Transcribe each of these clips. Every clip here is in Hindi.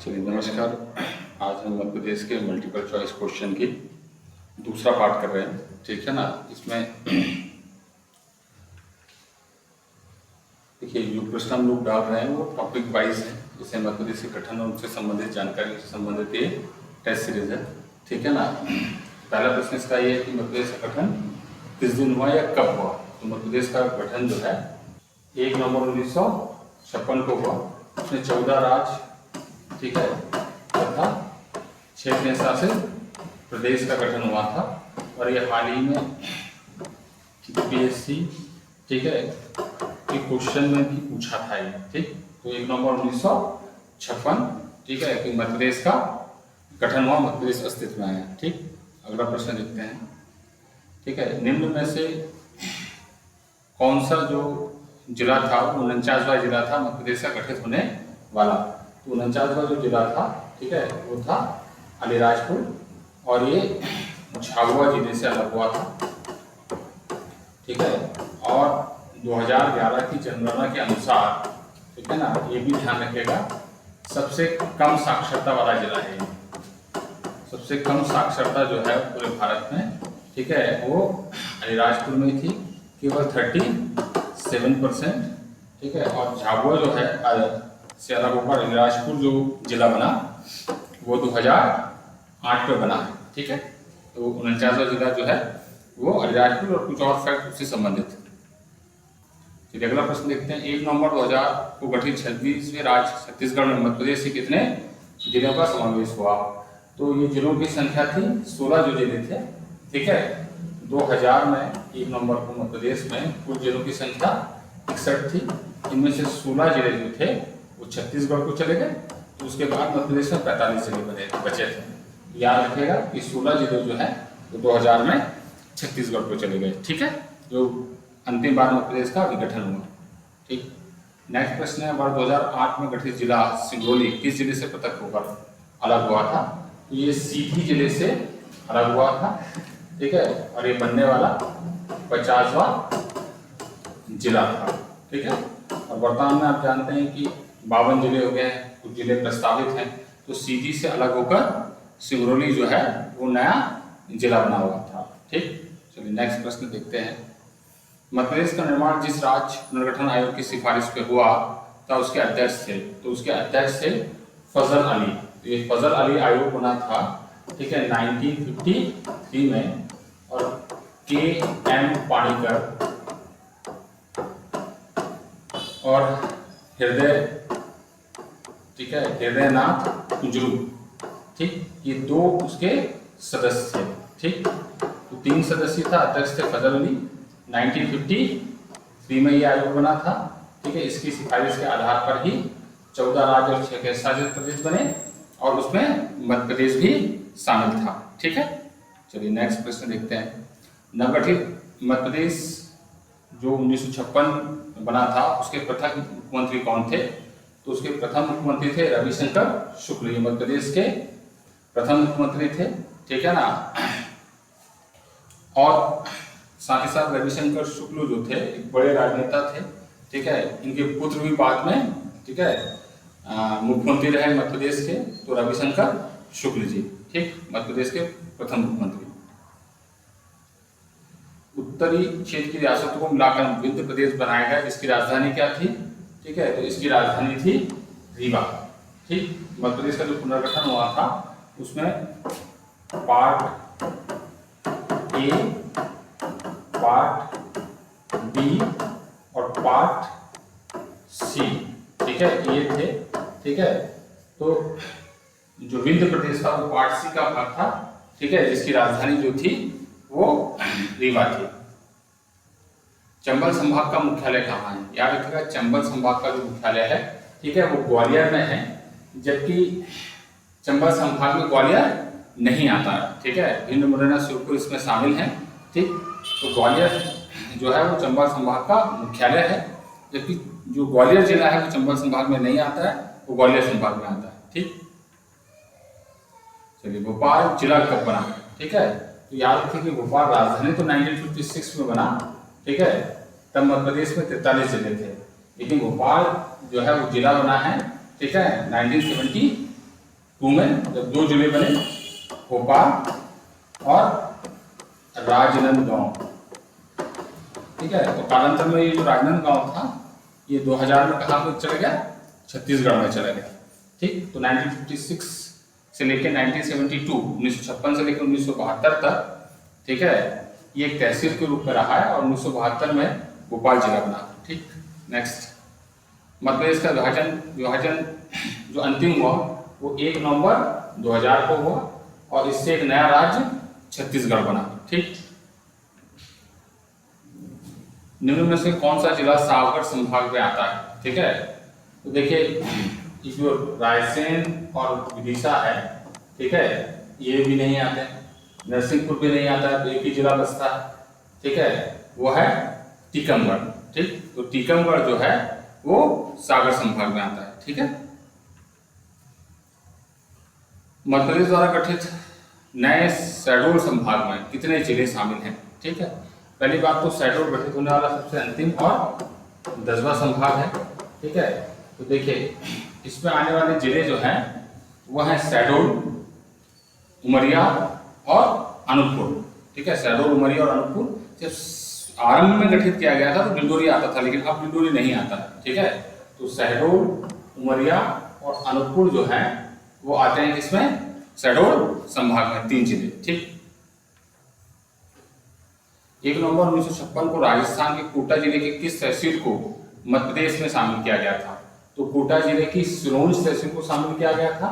चलिए नमस्कार। आज हम मध्य प्रदेश के मल्टीपल चॉइस क्वेश्चन की दूसरा पार्ट कर रहे हैं, ठीक है ना। इसमें देखिए जो प्रश्न हम लोग डाल रहे हैं वो टॉपिक वाइज है, जैसे मध्य प्रदेश के गठन और उससे संबंधित जानकारी से संबंधित ये टेस्ट सीरीज है, ठीक है ना। पहला प्रश्न इसका ये है कि मध्य प्रदेश का गठन किस दिन हुआ या कब हुआ। तो मध्य प्रदेश का गठन जो है 1 नवंबर 1956 को हुआ। उसमें 14 राज्य, ठीक है, तथा 6 केंद्रशासित प्रदेश का गठन हुआ था। और ये हाल ही में यूपीएससी, ठीक है, कि क्वेश्चन में भी पूछा था ये, ठीक। तो 1 नवंबर 1956, ठीक है, कि मध्य प्रदेश का गठन हुआ, मध्य प्रदेश अस्तित्व में आया, ठीक। अगला प्रश्न देखते हैं, ठीक है। निम्न में से कौन सा जो जिला था वो 49वां जिला था मध्य प्रदेश का गठित होने वाला। तो 49वां जो जिला था, ठीक है, वो था अलीराजपुर, और ये झाबुआ जिले से अलग हुआ था, ठीक है। और 2011 की जनगणना के अनुसार, ठीक है ना, ये भी ध्यान रखिएगा, सबसे कम साक्षरता वाला जिला है। सबसे कम साक्षरता जो है पूरे भारत में, ठीक है, वो अलीराजपुर में थी, केवल 37%, ठीक है। और झाबुआ जो है से अलग होकर अलीराजपुर जो जिला बना वो 2008 में बना है, ठीक है। तो 49वां जिला जो है वो अलीराजपुर, और कुछ और फैक्ट उससे संबंधित। चलिए अगला प्रश्न देखते हैं। 1 नवंबर 2000 को गठित 26वें राज्य छत्तीसगढ़ में मध्य प्रदेश से कितने जिलों का समावेश हुआ। तो ये जिलों की संख्या थी 16 जो जिले थे, ठीक है। 2000 में 1 नवंबर को मध्य प्रदेश में कुल जिलों की संख्या 61 थी। इनमें से 16 जिले जो थे वो छत्तीसगढ़ को चले गए। तो उसके बाद मध्य प्रदेश में 45 जिले बचे थे। याद रखिएगा कि 16 जिले जो है वो 2000 में छत्तीसगढ़ को चले गए, ठीक है, जो अंतिम बार मध्य प्रदेश का विघटन हुआ, ठीक। नेक्स्ट प्रश्न है, वर्ष 2008 में गठित जिला सिंगरौली किस जिले से पृथक होकर अलग हुआ था। तो ये सीधी जिले से अलग हुआ था, ठीक है। और ये बनने वाला 50वां जिला था, ठीक है। और वर्तमान में आप जानते हैं कि 52 जिले हो गए हैं, कुछ जिले प्रस्तावित हैं। तो सीधी से अलग होकर सिंगरौली जो है वो नया जिला बना हुआ था, ठीक। चलिए नेक्स्ट प्रश्न देखते हैं। मध्य प्रदेश का निर्माण जिस राज्य पुनर्गठन आयोग की सिफारिश पे हुआ था उसके अध्यक्ष थे। तो उसके अध्यक्ष थे फजल अली। तो ये फजल अली आयोग बना था, ठीक है, 1953 में। और के.एम. पाणिकर और हृदयनाथ कुंजरू, ठीक, ये 2 उसके सदस्य थे, ठीक। तो 3 सदस्य था, अध्यक्ष थे फजल अली। 1953 में ये आयोग बना था, ठीक है। इसकी सिफारिश के आधार पर ही 14 राज्य और 6 केंद्रशासित प्रदेश बने, और उसमें मध्य प्रदेश भी शामिल था, ठीक है। चलिए नेक्स्ट प्रश्न देखते हैं। नवगठित मध्य प्रदेश जो 1956 बना था उसके प्रथम मुख्यमंत्री कौन थे। तो उसके प्रथम मुख्यमंत्री थे रविशंकर शुक्ल। ये मध्य प्रदेश के प्रथम मुख्यमंत्री थे, ठीक है ना। और साथ ही साथ रविशंकर शुक्ल जो थे एक बड़े राजनेता थे, ठीक है। इनके पुत्र भी बाद में, ठीक है, मुख्यमंत्री रहे मध्य प्रदेश के। तो रविशंकर शुक्ल जी, ठीक, मध्य प्रदेश के प्रथम मुख्यमंत्री। उत्तरी क्षेत्र की रियासतों को मिलाकर विंध्य प्रदेश बनाया गया, जिसकी राजधानी क्या थी, ठीक है। तो इसकी राजधानी थी रीवा, ठीक। मध्य प्रदेश का जो पुनर्गठन हुआ था उसमें पार्ट ए, पार्ट बी और पार्ट सी, ठीक है, ये थे, ठीक है। तो जो विंध्य प्रदेश था वो पार्ट सी का भाग था, ठीक है, जिसकी राजधानी जो थी वो रीवा थी। चंबल संभाग का मुख्यालय कहाँ है। याद रखिएगा चंबल संभाग का जो मुख्यालय है, ठीक है, वो ग्वालियर में है, जबकि चंबल संभाग में ग्वालियर नहीं आता, ठीक है। भिंड, मुरैना, श्योपुर इसमें शामिल हैं, ठीक। तो ग्वालियर जो है वो चंबल संभाग का मुख्यालय है, जबकि जो ग्वालियर जिला है वो चंबल संभाग में नहीं आता है, वो ग्वालियर संभाग में आता है, ठीक। चलिए भोपाल जिला कब बना, ठीक है। तो याद रखिए कि भोपाल राजधानी तो 1956 में बना, ठीक है। तब मध्य प्रदेश में 43 जिले थे, लेकिन भोपाल जो है वो जिला बना है, ठीक है, 1970 2 में जब 2 जिले बने, भोपाल और राजनांदगांव। ठीक है, तो कालांतर में ये जो राजनांदगांव था ये 2000 में कहाँ पे चला गया? छत्तीसगढ़ में चला गया। ठीक, तो 1956 से लेकर 1972 1956 से लेकर 1972 तक, ठीक है, ये एक तहसील के रूप में रहा है और 1972 में भोपाल जिला बना। ठीक, नेक्स्ट, मध्य प्रदेश का विभाजन जो अंतिम हुआ वो 1 नवंबर 2000 को हुआ और इससे एक नया राज्य छत्तीसगढ़ बना। ठीक, निम्न में से कौन सा जिला सावगढ़ संभाग में आता है? ठीक है, तो देखिए ये जो रायसेन और विदिशा है, ठीक है, ये भी नहीं आते, नरसिंहपुर भी नहीं आता है, तो एक ही जिला बचता है। ठीक है, वो है टीकमगढ़। ठीक, तो टीकमगढ़ जो है वो सागर संभाग में आता है। ठीक है, मध्य प्रदेश द्वारा गठित नए शहडोल संभाग में कितने जिले शामिल हैं? ठीक है, पहली बात तो शहडोल गठित होने वाला सबसे अंतिम और 10वां संभाग है। ठीक है, तो देखिए इसमें आने वाले जिले जो हैं वो हैं शहडोल, उमरिया और अनूपपुर। ठीक है, शहडोल, उमरिया और अनूपपुर। जब आरंभ में गठित किया गया था तो डिंडोरी आता था, लेकिन अब डिंडोरी नहीं आता। ठीक है, तो शहडोल, उमरिया और अनूपपुर जो है वो आते हैं किसमें? शहडोल संभाग में, 3 जिले। ठीक, 1 नवंबर 1956 को राजस्थान के कोटा जिले के किस तहसील को मध्य प्रदेश में शामिल किया गया था? तो कोटा जिले की सिरोंज तहसील को शामिल किया गया था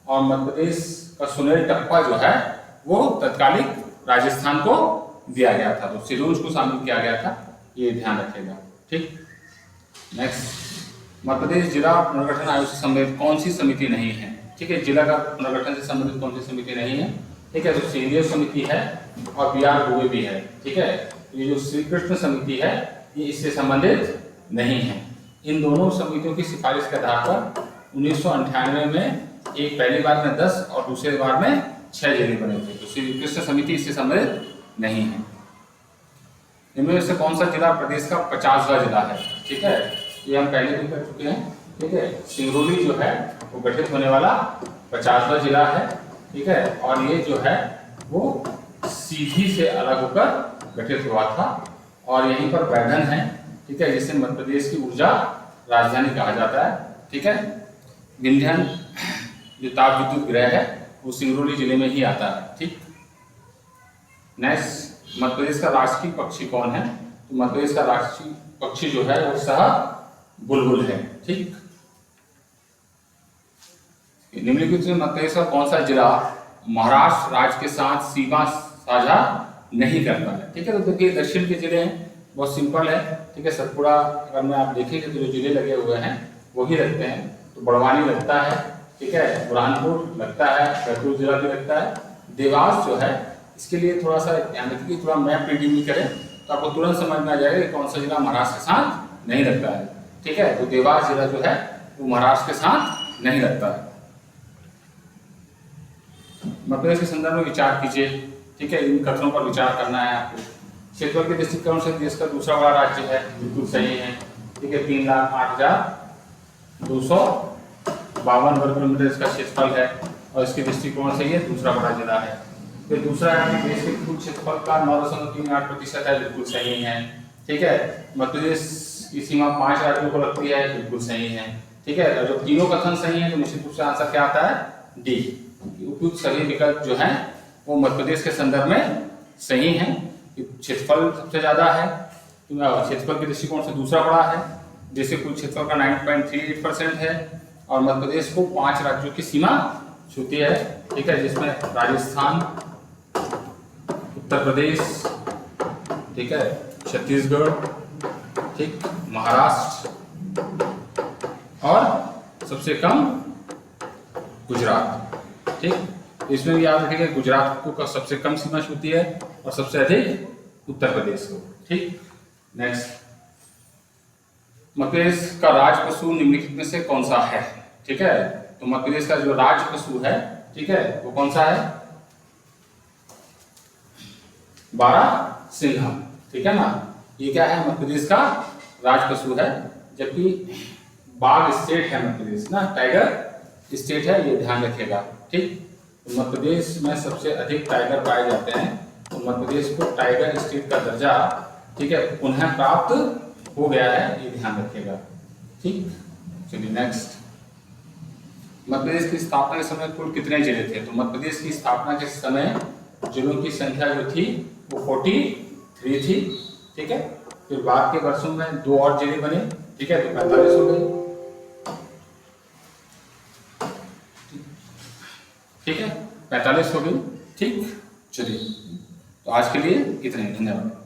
और मध्य प्रदेश का सुनेल टप्पा जो है वो तत्कालिक राजस्थान को दिया गया था, तो सिरोंज को शामिल किया गया था, ये ध्यान रखिएगा। ठीक, नेक्स्ट, मध्य प्रदेश जिला पुनर्गठन आयोग से संबंधित कौन सी समिति नहीं है? ठीक है, जिला का पुनर्गठन से संबंधित कौन सी समिति नहीं है? ठीक है, तो सीनियर समिति है और BR दुबे भी है। ठीक है, ये जो श्री कृष्ण समिति है ये इससे संबंधित नहीं है। इन दोनों समितियों की सिफारिश के आधार पर 1998 में एक पहली बार में 10 और दूसरे बार में 6 जिले बने थे, तो श्री कृष्ण समिति इससे संबंधित नहीं है। इनमें से कौन सा जिला प्रदेश का 50वां जिला है? ठीक है, ये हम पहले भी कर चुके हैं। ठीक है, सिंगरौली जो है वो गठित होने वाला 50वां जिला है। ठीक है, और ये जो है वो सीधी से अलग होकर गठित हुआ था और यहीं पर बैधन है। ठीक है, जिसे मध्य प्रदेश की ऊर्जा राजधानी कहा जाता है। ठीक है, विंध्यन जो ताप विद्युत गृह है वो सिंगरौली जिले में ही आता है। ठीक, नेक्स्ट, मध्य प्रदेश का राष्ट्रीय पक्षी कौन है? तो मध्य प्रदेश का राष्ट्रीय पक्षी जो है वो बुलबुल है। ठीक, निम्नलिखित में मध्य प्रदेश का कौन सा जिला महाराष्ट्र राज्य के साथ सीमा साझा नहीं करता है? ठीक है, तो देखिए दक्षिण के जिले हैं, बहुत सिंपल है। ठीक है, सतपुड़ा अगर में आप देखेंगे तो जो जिले लगे हुए हैं वही लगते हैं, तो बड़वानी लगता है। ठीक है, बुरहानपुर लगता है, बैतूल जिला भी लगता है। देवास जो है इसके लिए थोड़ा सा ध्यान रखिए, थोड़ा मैप रीडिंग भी करें तो आपको तुरंत समझ में आ जाएगा कि कौन सा जिला महाराष्ट्र के साथ नहीं लगता है। ठीक है, तो देवास जिला जो है वो महाराष्ट्र के साथ नहीं लगता है। मध्य प्रदेश के संदर्भ में विचार कीजिए। ठीक है, इन कथनों पर विचार करना है आपको। क्षेत्रफल के दृष्टिकोण से देश का दूसरा बड़ा राज्य है, बिल्कुल सही है। ठीक है, 3,08,252 वर्ग किलोमीटर इसका क्षेत्रफल है और इसके दृष्टिकोण से ये दूसरा बड़ा जिला है। फिर दूसरा है देश के कुल क्षेत्रफल का 9.38% है, बिल्कुल सही है। ठीक है, मध्य प्रदेश की सीमा 5 राज्यों को लगती है, बिल्कुल सही है। ठीक है, और जब तीनों कथन सही है तो निश्चित रूप से आंसर क्या आता है? डी। उपयुक्त सभी विकल्प जो हैं वो मध्य प्रदेश के संदर्भ में सही हैं। क्षेत्रफल सबसे ज्यादा है, क्षेत्रफल के दृष्टिकोण से दूसरा बड़ा है, जैसे कुल क्षेत्रफल का 9.38% है और मध्य प्रदेश को 5 राज्यों की सीमा छूती है। ठीक है, जिसमें राजस्थान, उत्तर प्रदेश, ठीक है, छत्तीसगढ़, ठीक, महाराष्ट्र और सबसे कम गुजरात। ठीक, इसमें भी याद रखिएगा गुजरात को सबसे कम सीमा छूती है और सबसे अधिक उत्तर प्रदेश को। ठीक, नेक्स्ट, मध्य प्रदेश का राज पशु निम्नलिखित में से कौन सा है? ठीक है, तो मध्य प्रदेश का जो राज पशु है, ठीक है, वो कौन सा है? बारहसिंघा। ठीक है ना, ये क्या है? मध्य प्रदेश का राज पशु है, जबकि बाघ स्टेट है मध्य प्रदेश ना, टाइगर स्टेट है, ये ध्यान रखिएगा। ठीक, मध्य प्रदेश में सबसे अधिक टाइगर पाए जाते हैं, तो मध्य प्रदेश को टाइगर स्टेट का दर्जा, ठीक है, पुनः प्राप्त हो गया है, ये ध्यान रखिएगा। ठीक, चलिए नेक्स्ट। मध्य प्रदेश की स्थापना के समय कुल कितने जिले थे? तो मध्य प्रदेश की स्थापना के समय जिलों की संख्या जो थी वो 43 थी। ठीक है, फिर बाद के वर्षों में 2 और जिले बने, ठीक है, तो 45 हो गए। ठीक है, 45 हो गई। ठीक, चलिए, तो आज के लिए इतना ही, धन्यवाद।